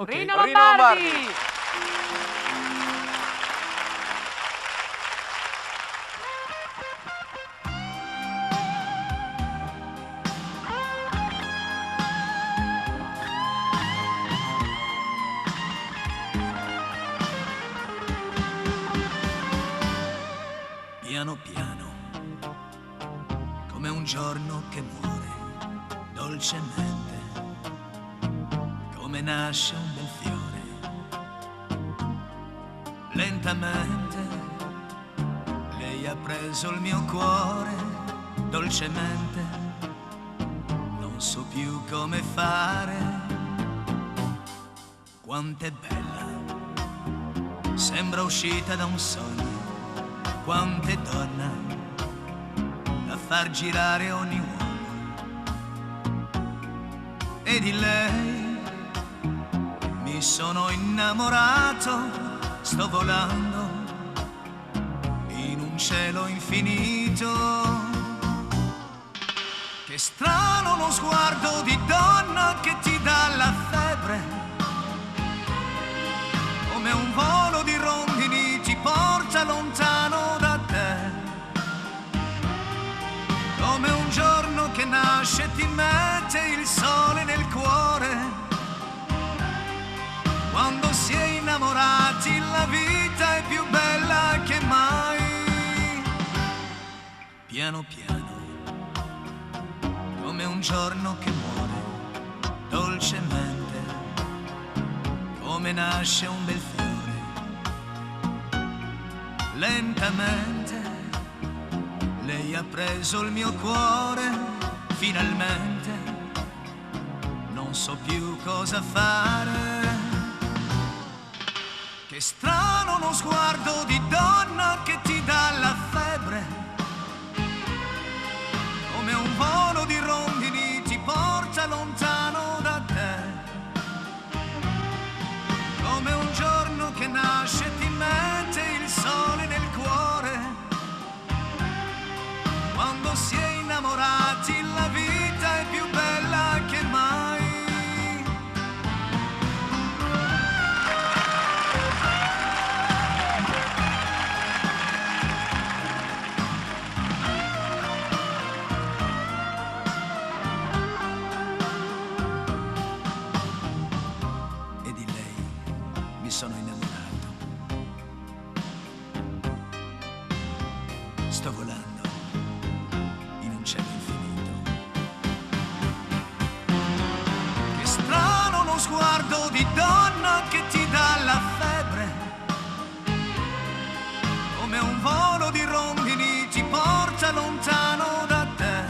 Okay. Rino Rino Lombardi. Lombardi! Piano piano, come un giorno che muore, dolcemente, come nasce un bel fiore. Lentamente, lei ha preso il mio cuore, dolcemente, non so più come fare. Quant'è bella, sembra uscita da un sogno. Quant'è donna da far girare ogni uomo. E di lei mi sono innamorato, sto volando in un cielo infinito. Che strano lo sguardo di donna che ti dà la febbre, come un volo di rondini ti porta lontano da te, come un giorno che nasce e ti mette il sole nel cuore. Quando si è innamorati la vita è più bella che mai. Piano piano, come un giorno che muore, dolcemente, come nasce un bel fiore. Lentamente, lei ha preso il mio cuore, finalmente, non so più cosa fare. Che strano lo sguardo di donna che ti dà la febbre, come un volo di rondini ti porta lontano da te, come un giorno che nasce e ti mette il sole nel cuore. Quando si è innamorati la vita è più bella che mai. E di lei mi sono innamorato. Sto volando in un cielo infinito. Che strano lo sguardo di donna che ti dà la febbre, come un volo di rondini ti porta lontano da te,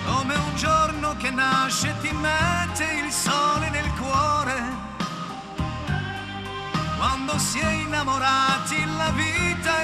come un giorno che nasce e ti mette il sole nel cuore. Quando si è innamorati la vita